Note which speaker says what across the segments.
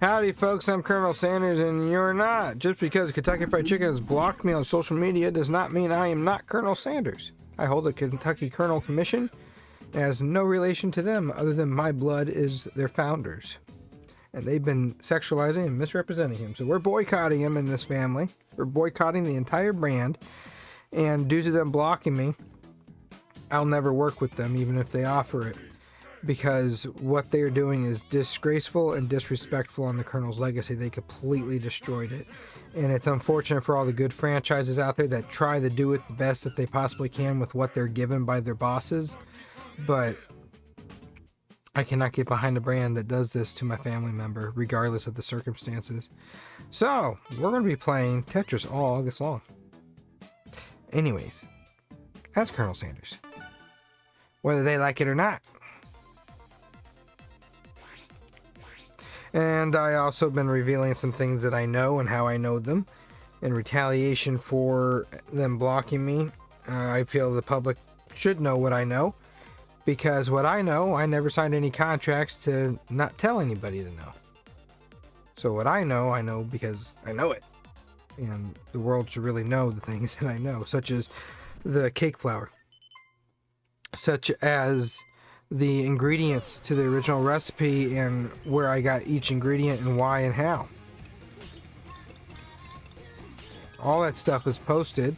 Speaker 1: Howdy, folks. I'm Colonel Sanders, and you're not. Just because Kentucky Fried Chicken has blocked me on social media does not mean I am not Colonel Sanders. I hold a Kentucky Colonel Commission. It has no relation to them other than my blood is their founders. And they've been sexualizing and misrepresenting him. So we're boycotting him in this family. We're boycotting the entire brand. And due to them blocking me, I'll never work with them, even if they offer it. Because what they're doing is disgraceful and disrespectful on the Colonel's legacy. They completely destroyed it. And it's unfortunate for all the good franchises out there that try to do it the best that they possibly can with what they're given by their bosses. But I cannot get behind a brand that does this to my family member, regardless of the circumstances. So, we're going to be playing Tetris all August long. Anyways, that's Colonel Sanders. Whether they like it or not. And I also been revealing some things that I know and how I know them. In retaliation for them blocking me, I feel the public should know what I know. Because what I know, I never signed any contracts to not tell anybody to know. So what I know because I know it. And the world should really know the things that I know, such as the cake flour. Such as the ingredients to the original recipe and where I got each ingredient and why and how. All that stuff is posted.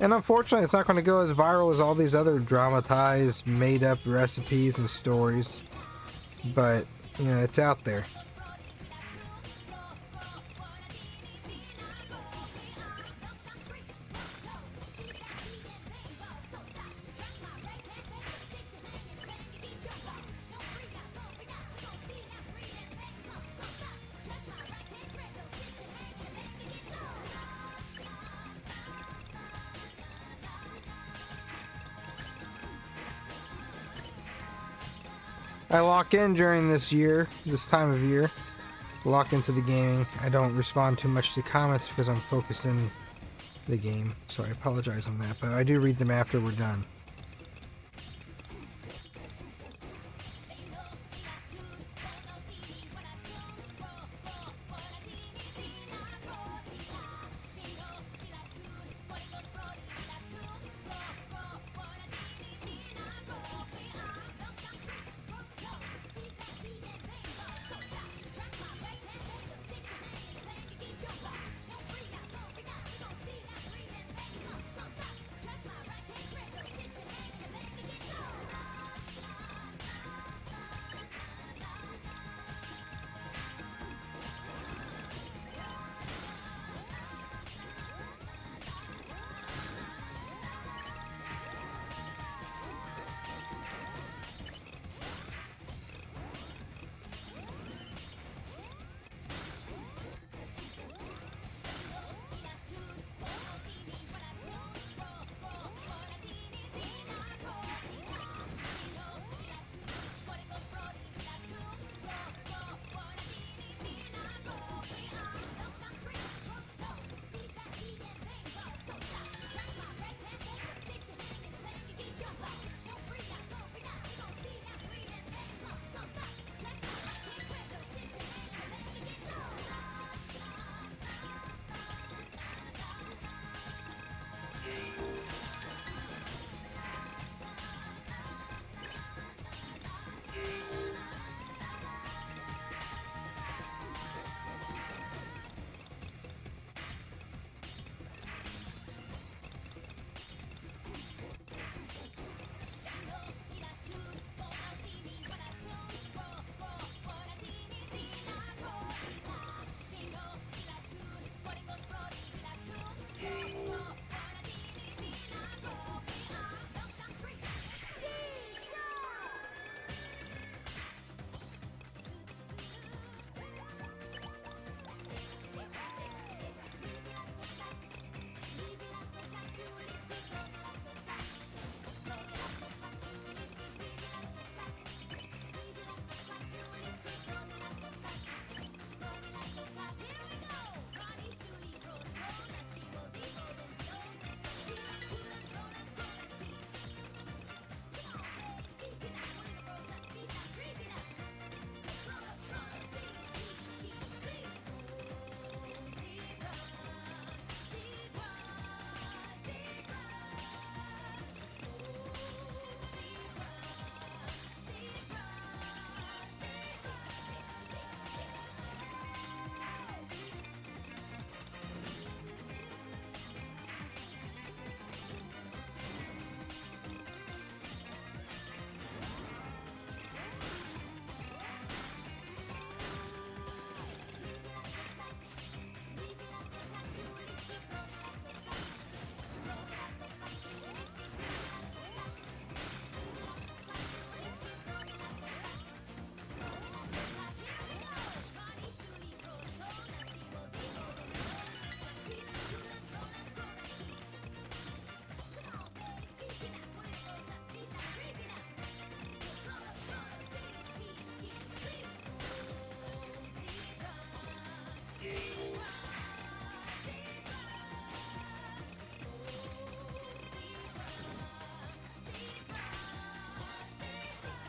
Speaker 1: And unfortunately, it's not going to go as viral as all these other dramatized, made-up recipes and stories. But, you know, it's out there. I lock in during this time of year, lock into the gaming. I don't respond too much to comments because I'm focused in the game, so I apologize on that, but I do read them after we're done.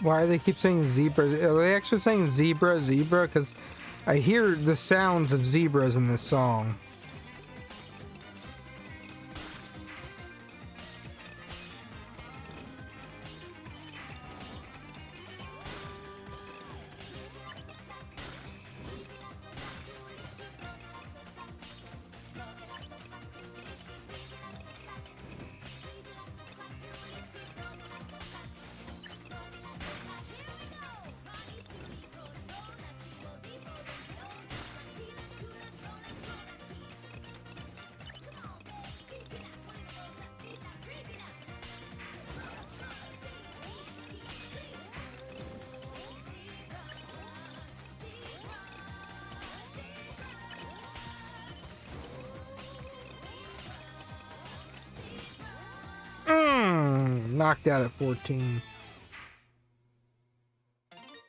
Speaker 1: Why do they keep saying zebra? Are they actually saying zebra, zebra? Because I hear the sounds of zebras in this song. Knocked out at 14.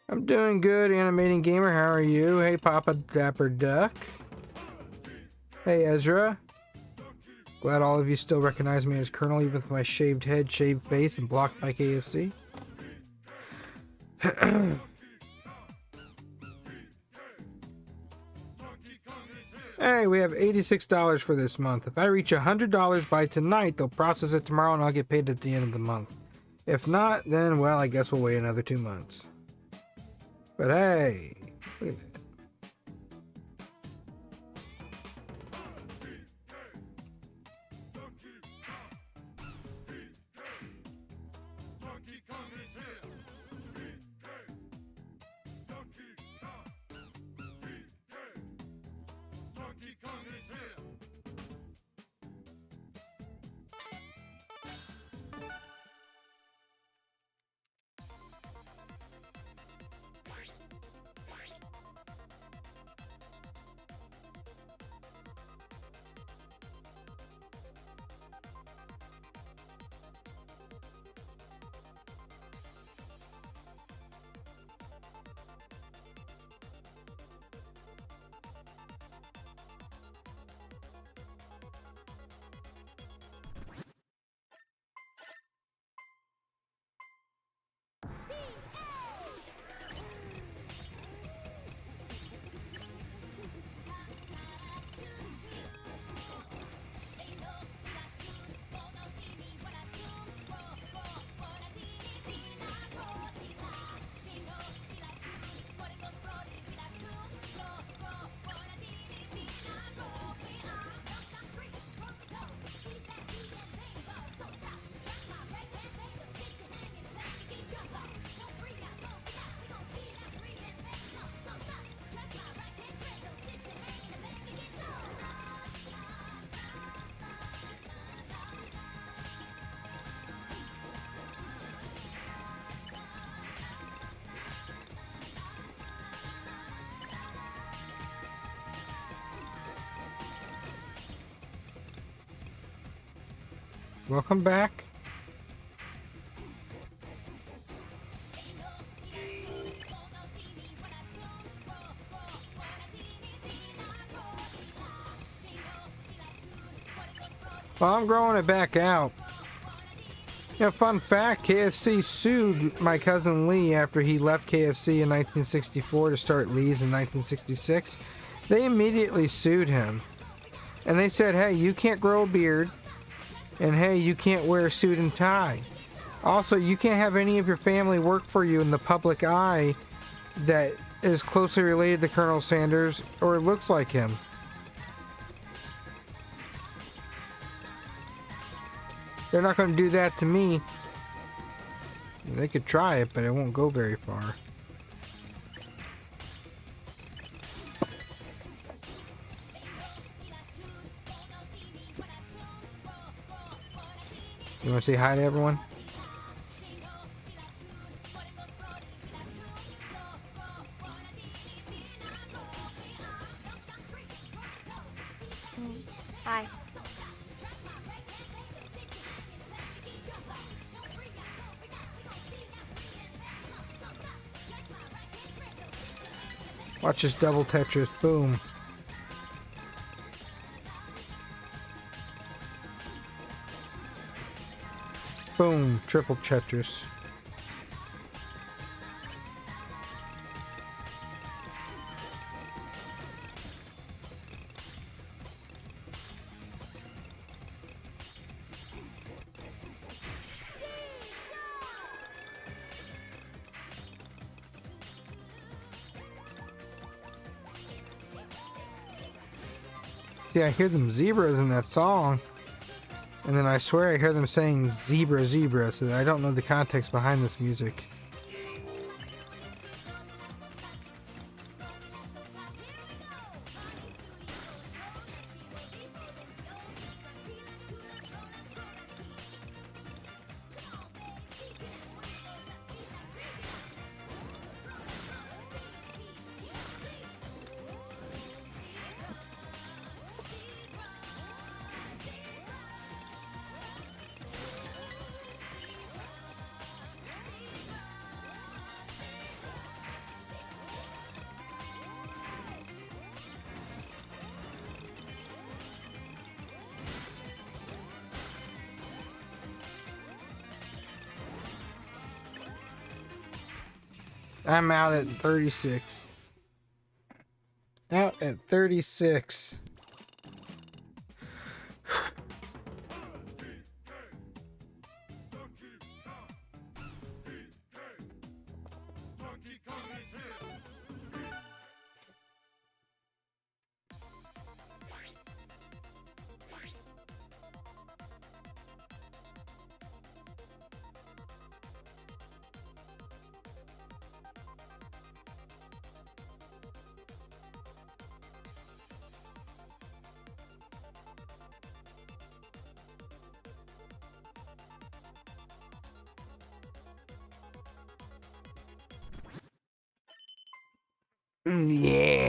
Speaker 1: I'm doing good, Animating Gamer. How are you? Hey, Papa Dapper Duck. Hey, Ezra. Glad all of you still recognize me as Colonel, even with my shaved head, shaved face, and blocked by KFC. Hey, we have $86 for this month. If I reach $100 by tonight, they'll process it tomorrow and I'll get paid at the end of the month. If not, then, well, I guess we'll wait another 2 months. But hey, look at that. Welcome back. Well, I'm growing it back out. Yeah, fun fact, KFC sued my cousin Lee after he left KFC in 1964 to start Lee's in 1966. They immediately sued him. And they said, hey, you can't grow a beard. And hey, you can't wear a suit and tie. Also, you can't have any of your family work for you in the public eye that is closely related to Colonel Sanders or looks like him. They're not going to do that to me. They could try it, but it won't go very far. You want to say hi to everyone?
Speaker 2: Hi.
Speaker 1: Watch this double Tetris. Boom. Boom. Triple Tetris. See, I hear them zebras in that song. And then I swear I hear them saying zebra, zebra, so I don't know the context behind this music. I'm out at 36. Out at 36. Yeah.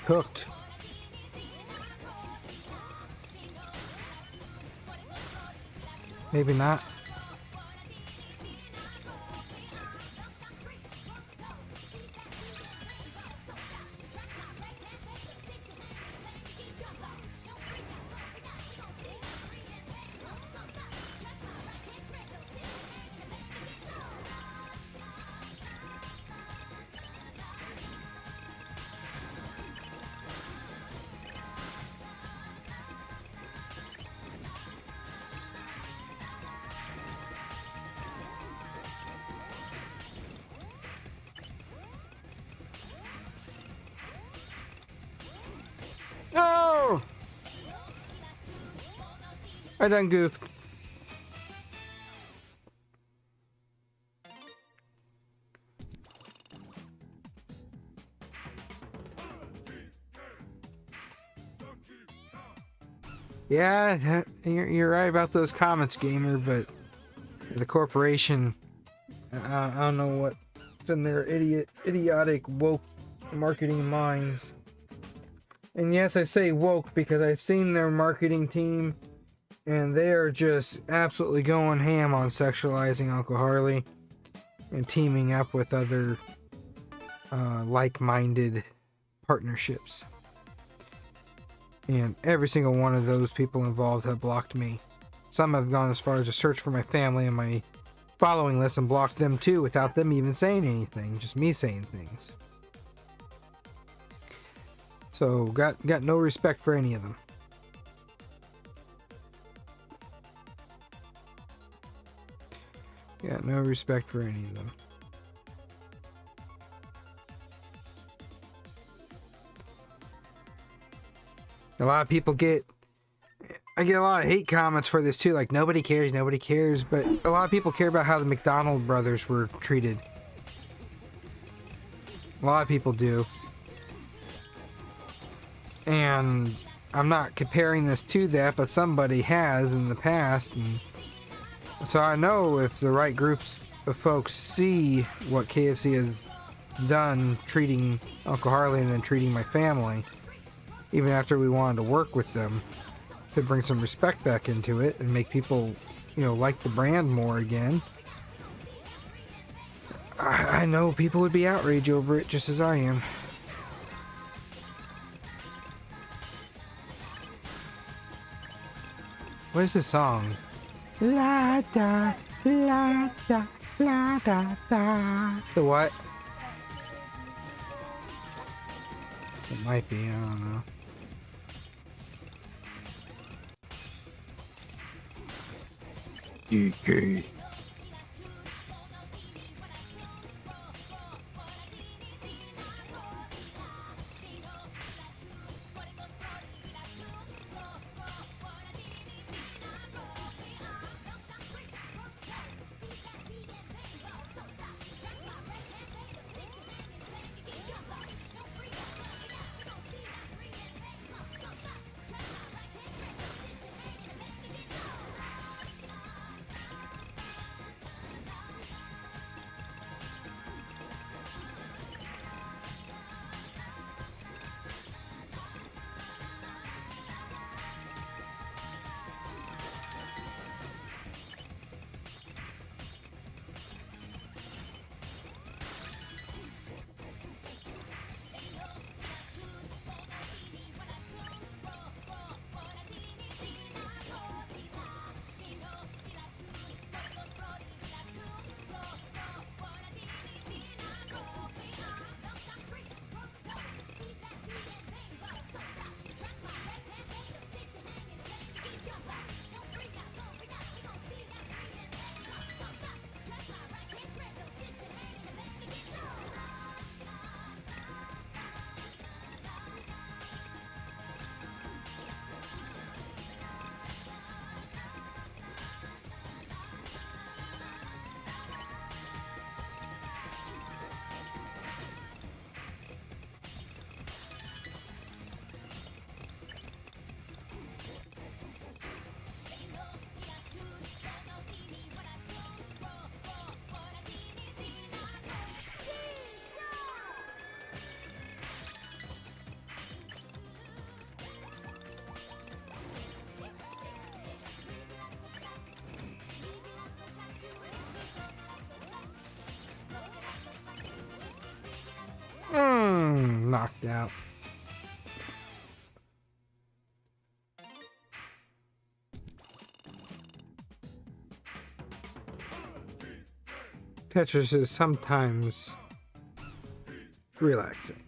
Speaker 1: Cooked. Maybe not. No! I done goofed. Yeah, you're right about those comments, gamer, but the corporation, I don't know what's in their idiotic, woke marketing minds. And yes, I say woke because I've seen their marketing team, and they are just absolutely going ham on sexualizing Uncle Harley and teaming up with other like-minded partnerships. And every single one of those people involved have blocked me. Some have gone as far as to search for my family and my following list and blocked them too without them even saying anything, just me saying things. So got no respect for any of them. Got no respect for any of them. A lot of people I get a lot of hate comments for this too, like nobody cares, but a lot of people care about how the McDonald brothers were treated. A lot of people do. And I'm not comparing this to that, but somebody has in the past. And so I know if the right groups of folks see what KFC has done treating Uncle Harley and then treating my family, even after we wanted to work with them to bring some respect back into it and make people, you know, like the brand more again. I know people would be outraged over it just as I am. What is this song? La da, la da, la da da. The what? It might be, I don't know. DK. Knocked out. Tetris is sometimes relaxing.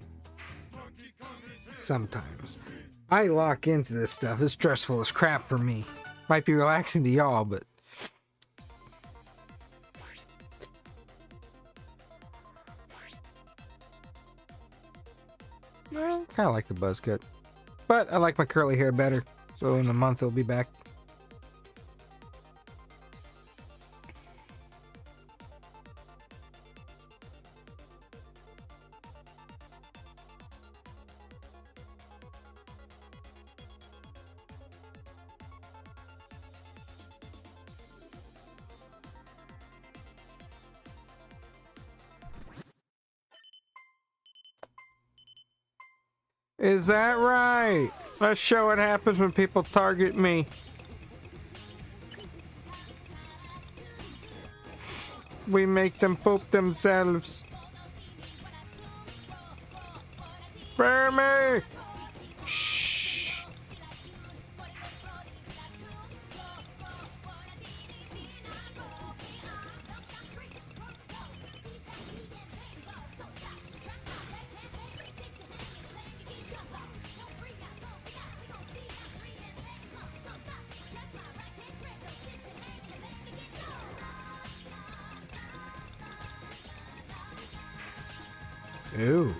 Speaker 1: Sometimes. I lock into this stuff. It's stressful as crap for me. Might be relaxing to y'all, but well, kind of like the buzz cut. But I like my curly hair better. So in a month it'll be back. Is that right? Let's show what happens when people target me. We make them poop themselves. Spare me! Shh. Ew.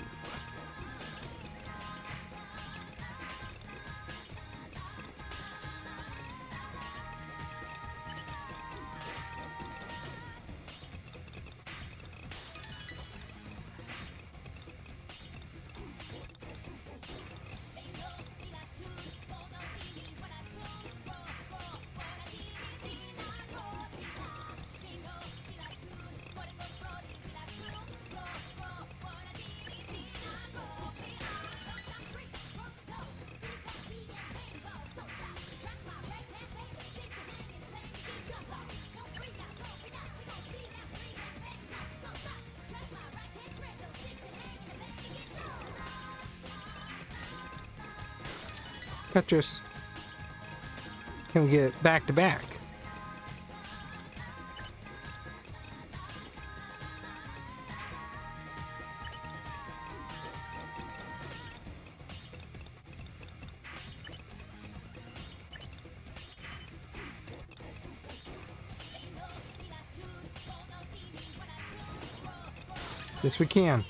Speaker 1: Tetris. Can we get back to back? Yes, we can.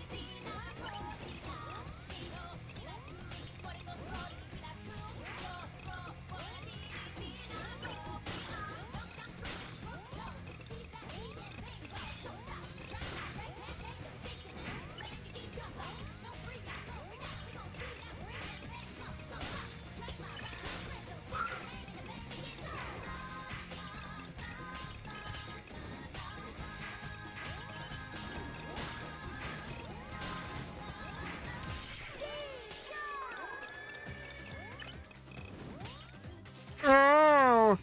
Speaker 1: Oh!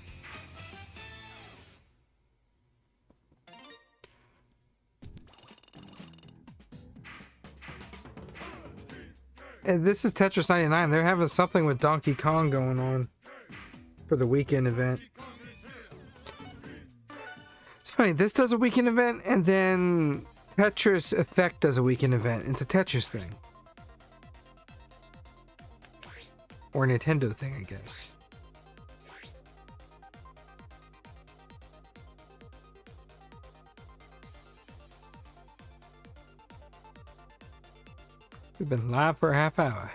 Speaker 1: And this is Tetris 99. They're having something with Donkey Kong going on for the weekend event. It's funny, this does a weekend event, and then Tetris Effect does a weekend event. It's a Tetris thing. Or a Nintendo thing, I guess. We've been live for a half hour.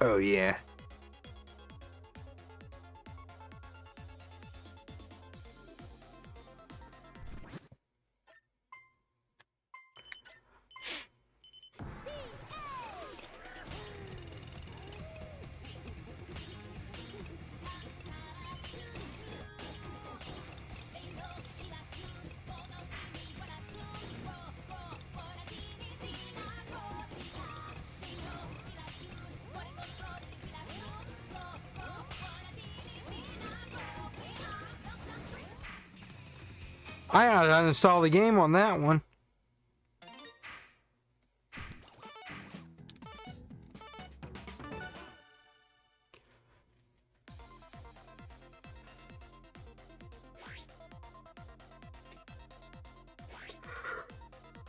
Speaker 1: Oh, yeah. I ought to uninstall the game on that one.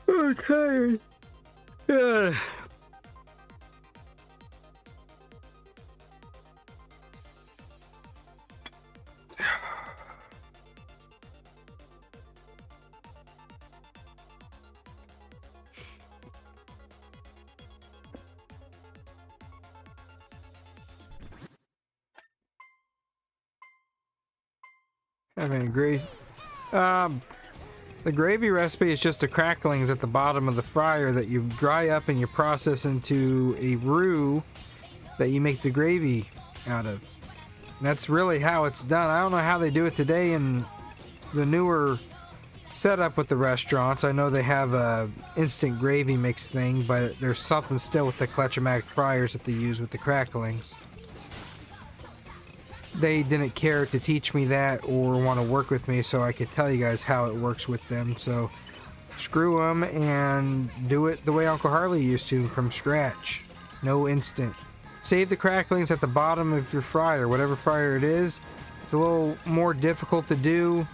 Speaker 1: I'm tired. Ugh. Having a great the gravy recipe is just the cracklings at the bottom of the fryer that you dry up and you process into a roux that you make the gravy out of. And that's really how it's done. I don't know how they do it today in the newer setup with the restaurants. I know they have a instant gravy mix thing, but there's something still with the Clutch-O-Matic fryers that they use with the cracklings. They didn't care to teach me that or want to work with me so I could tell you guys how it works with them. So screw them and do it the way Uncle Harley used to, from scratch. No instant. Save the cracklings at the bottom of your fryer, whatever fryer it is. It's a little more difficult to do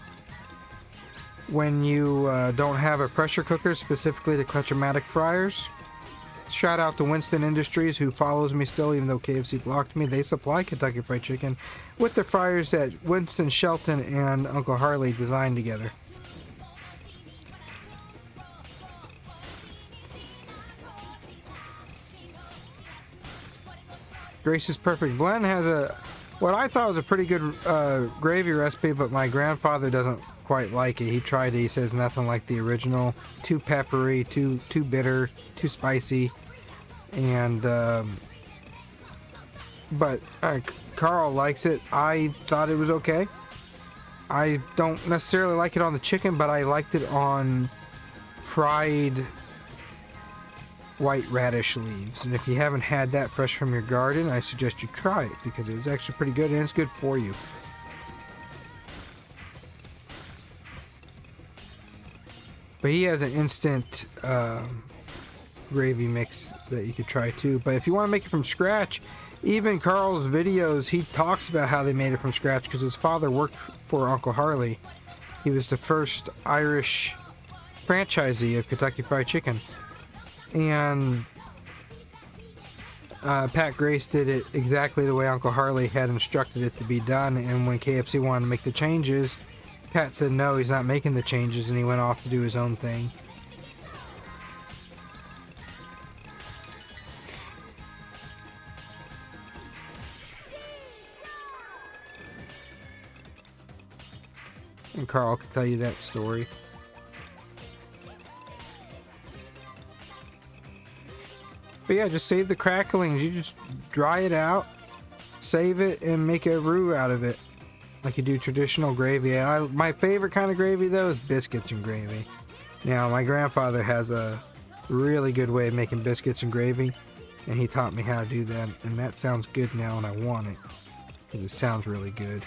Speaker 1: when you don't have a pressure cooker, specifically the Clutch-O-Matic fryers. Shout out to Winston Industries, who follows me still, even though KFC blocked me. They supply Kentucky Fried Chicken with the fryers that Winston Shelton and Uncle Harley designed together. Grace's Perfect Blend has what I thought was a pretty good gravy recipe, but my grandfather doesn't quite like it. He tried it. He says nothing like the original. Too peppery, too bitter, too spicy. And but Carl likes it. I thought it was okay. I don't necessarily like it on the chicken, but I liked it on fried white radish leaves. And if you haven't had that fresh from your garden, I suggest you try it, because it's actually pretty good and it's good for you. But he has an instant gravy mix that you could try too. But if you want to make it from scratch, even Carl's videos, he talks about how they made it from scratch because his father worked for Uncle Harley. He was the first Irish franchisee of Kentucky Fried Chicken. And Pat Grace did it exactly the way Uncle Harley had instructed it to be done. And when KFC wanted to make the changes, Pat said no, he's not making the changes, and he went off to do his own thing. And Carl can tell you that story. But yeah, just save the cracklings. You just dry it out, save it, and make a roux out of it. Like you do traditional gravy. My favorite kind of gravy, though, is biscuits and gravy. Now, my grandfather has a really good way of making biscuits and gravy, and he taught me how to do that. And that sounds good now, and I want it, because it sounds really good.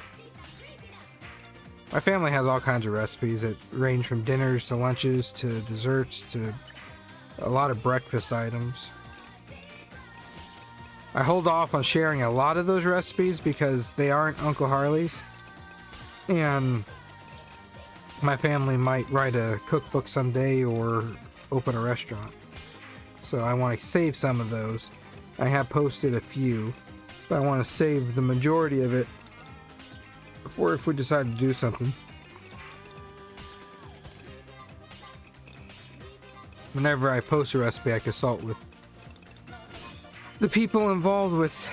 Speaker 1: My family has all kinds of recipes that range from dinners to lunches to desserts to a lot of breakfast items. I hold off on sharing a lot of those recipes because they aren't Uncle Harley's, and my family might write a cookbook someday or open a restaurant, so I want to save some of those. I have posted a few, but I want to save the majority of it for if we decide to do something. Whenever I post a recipe, I consult with the people involved with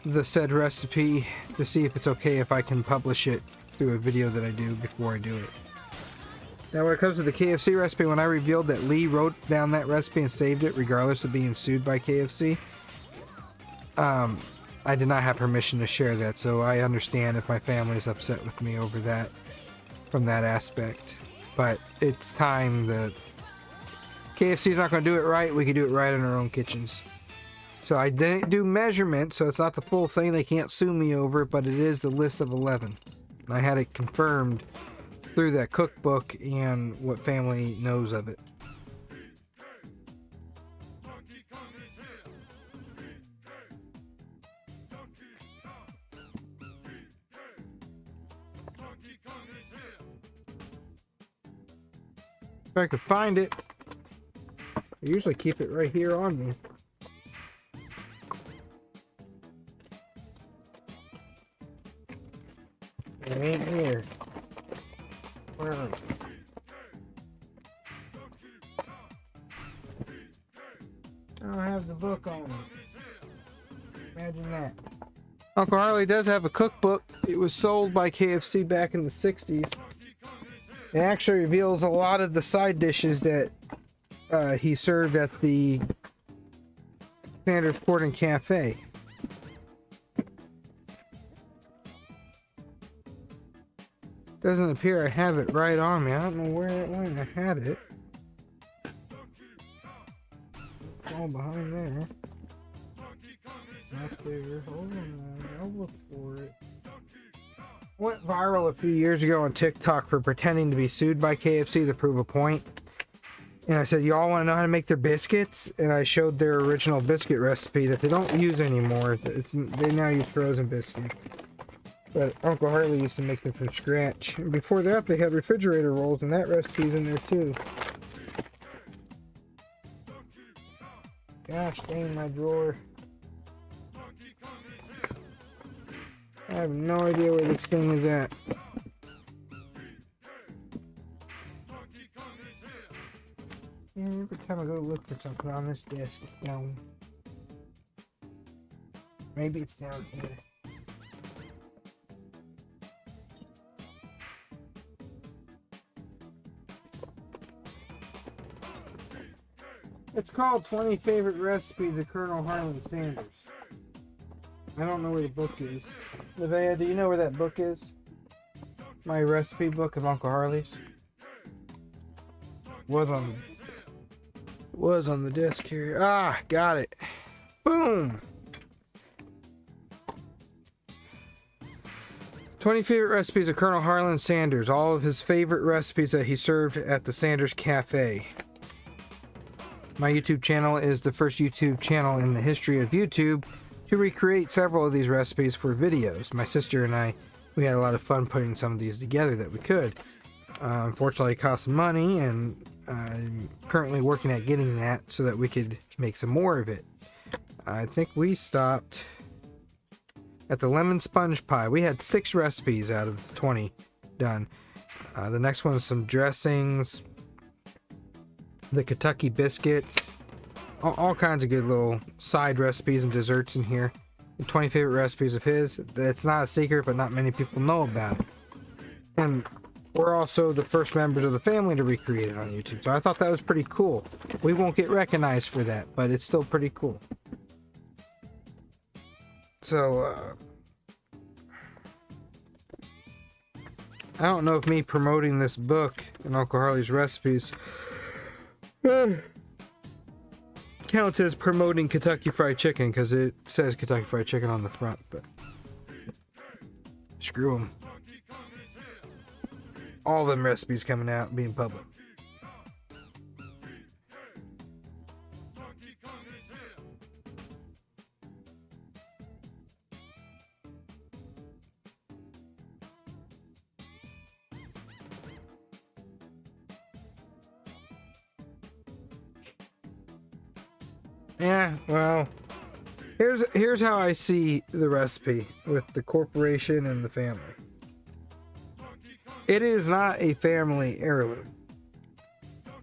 Speaker 1: the said recipe to see if it's okay if I can publish it through a video that I do before I do it. Now when it comes to the KFC recipe, when I revealed that Lee wrote down that recipe and saved it regardless of being sued by KFC, I did not have permission to share that, so I understand if my family is upset with me over that from that aspect. But it's time that KFC's not going to do it right, we can do it right in our own kitchens. So I didn't do measurements, so it's not the full thing, they can't sue me over it, but it is the list of 11. I had it confirmed through that cookbook and what family knows of it. If I could find it, I usually keep it right here on me. It ain't here. Where is it? I don't have the book on me. Imagine that. Uncle Harley does have a cookbook. It was sold by KFC back in the 60s. It actually reveals a lot of the side dishes that he served at the Sanders Court and Cafe. Doesn't appear I have it right on me. I don't know where it went. I had it. It's all behind there. Not there. Hold on. I'll look for it. Went viral a few years ago on TikTok for pretending to be sued by KFC to prove a point. And I said, y'all want to know how to make their biscuits? And I showed their original biscuit recipe that they don't use anymore. They now use frozen biscuits. But Uncle Harley used to make them from scratch. And before that, they had refrigerator rolls, and that recipe's in there too. Gosh dang my drawer. I have no idea where this thing is at. Yeah, every time I go look for something on this desk, it's down. Maybe it's down here. It's called 20 Favorite Recipes of Colonel Harlan Sanders. I don't know where the book is. Nevaeh, do you know where that book is? My recipe book of Uncle Harley's? Was on the desk here. Ah, got it. Boom! 20 Favorite Recipes of Colonel Harlan Sanders. All of his favorite recipes that he served at the Sanders Cafe. My YouTube channel is the first YouTube channel in the history of YouTube to recreate several of these recipes for videos. My sister and I, we had a lot of fun putting some of these together that we could. Unfortunately, it cost money, and I'm currently working at getting that so that we could make some more of it. I think we stopped at the lemon sponge pie. We had 6 recipes out of 20 done. The next one is some dressings, the Kentucky biscuits, all kinds of good little side recipes and desserts in here. The 20 favorite recipes of his. It's not a secret, but not many people know about it. And we're also the first members of the family to recreate it on YouTube, so I thought that was pretty cool. We won't get recognized for that, but it's still pretty cool. So, I don't know if me promoting this book and Uncle Harley's recipes counts as promoting Kentucky Fried Chicken, because it says Kentucky Fried Chicken on the front, but screw them. All them recipes coming out being public. Yeah, well, here's how I see the recipe with the corporation and the family. It is not a family heirloom.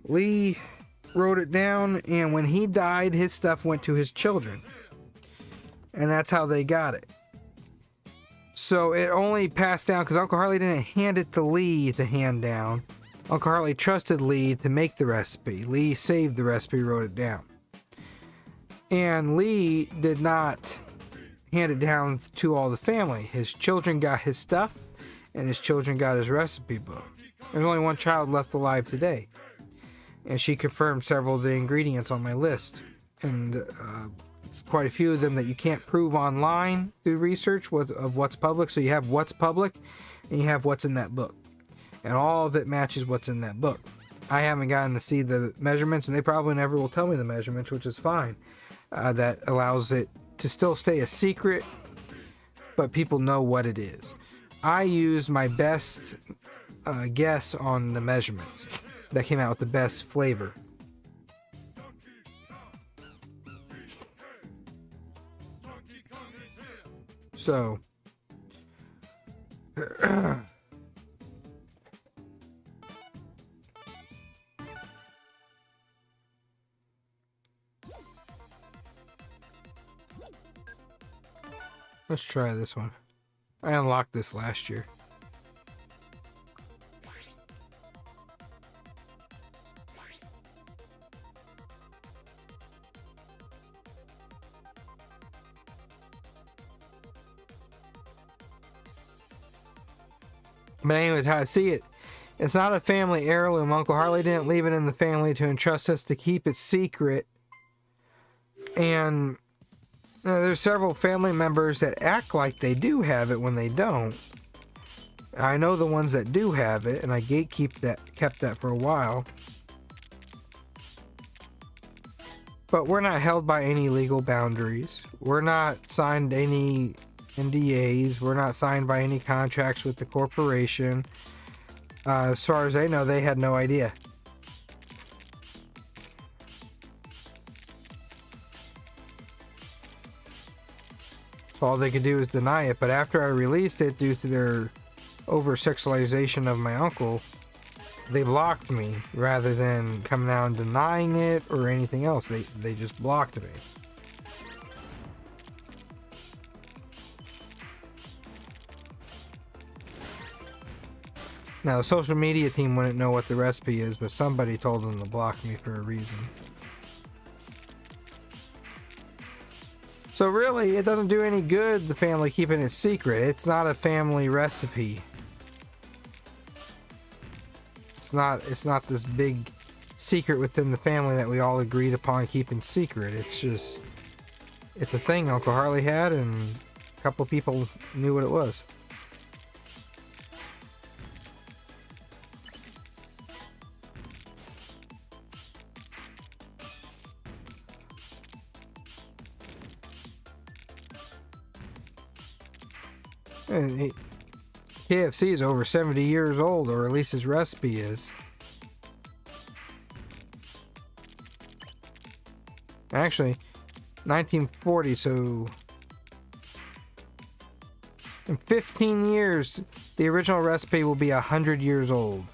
Speaker 1: Lee wrote it down, and when he died, his stuff went to his children. And that's how they got it. So it only passed down because Uncle Harley didn't hand it to Lee to hand down. Uncle Harley trusted Lee to make the recipe. Lee saved the recipe, wrote it down. And Lee did not hand it down to all the family. His children got his stuff, and his children got his recipe book. There's only one child left alive today, and she confirmed several of the ingredients on my list, and quite a few of them that you can't prove online through research of what's public. So you have what's public, and you have what's in that book, and all of it matches what's in that book. I haven't gotten to see the measurements, and they probably never will tell me the measurements, which is fine. That allows it to still stay a secret, but people know what it is. I used my best guess on the measurements that came out with the best flavor. So, let's try this one. I unlocked this last year. But anyways, how I see it, it's not a family heirloom. Uncle Harley didn't leave it in the family to entrust us to keep it secret. And there's several family members that act like they do have it when they don't. I know the ones that do have it, and I kept that for a while. But we're not held by any legal boundaries. We're not signed any NDAs. We're not signed by any contracts with the corporation. As far as I know, they had no idea. All they could do is deny it, but after I released it due to their over-sexualization of my uncle, they blocked me rather than coming out and denying it or anything else. They just blocked me. Now, the social media team wouldn't know what the recipe is, but somebody told them to block me for a reason. So really, it doesn't do any good, the family keeping it secret. It's not a family recipe. It's not this big secret within the family that we all agreed upon keeping secret. It's a thing Uncle Harley had, and a couple people knew what it was. KFC is over 70 years old, or at least his recipe is. Actually, 1940, so in 15 years, the original recipe will be 100 years old.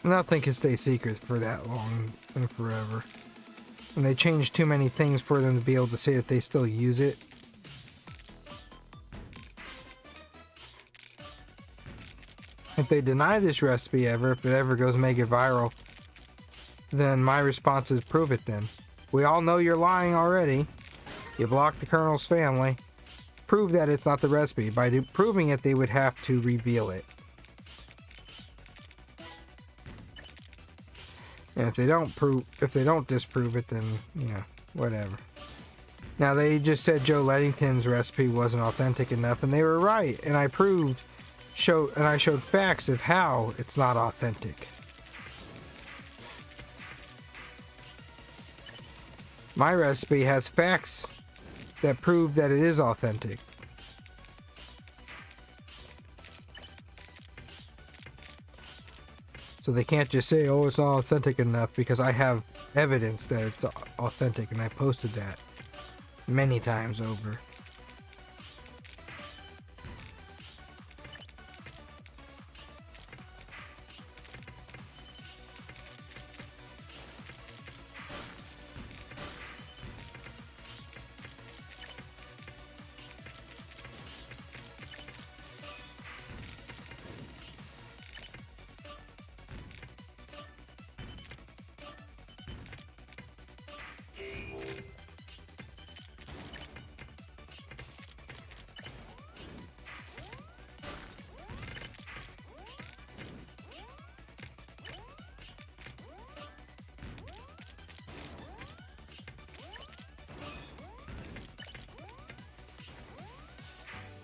Speaker 1: Nothing can stay secret for that long and forever. And they changed too many things for them to be able to say that they still use it. If they deny this recipe ever, if it ever goes mega viral, then my response is prove it then. We all know you're lying already. You blocked the Colonel's family. Prove that it's not the recipe. By proving it, they would have to reveal it. And if they don't disprove it, then, yeah, whatever. Now, they just said Joe Lettington's recipe wasn't authentic enough, and they were right. And I showed facts of how it's not authentic. My recipe has facts that prove that it is authentic. So they can't just say, oh, it's not authentic enough, because I have evidence that it's authentic, and I posted that many times over.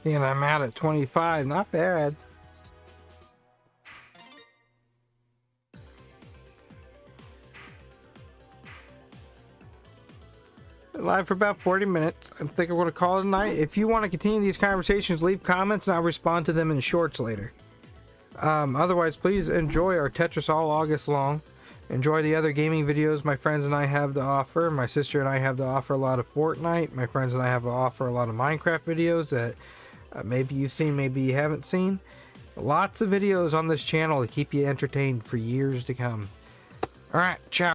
Speaker 1: And I'm out at 25, not bad. Live for about 40 minutes. I think I'm going to call it a night. If you want to continue these conversations, leave comments and I'll respond to them in shorts later. Otherwise, please enjoy our Tetris all August long. Enjoy the other gaming videos my friends and I have to offer. My sister and I have to offer a lot of Fortnite. My friends and I have to offer a lot of Minecraft videos that maybe you've seen, maybe you haven't seen. Lots of videos on this channel to keep you entertained for years to come. Alright, ciao.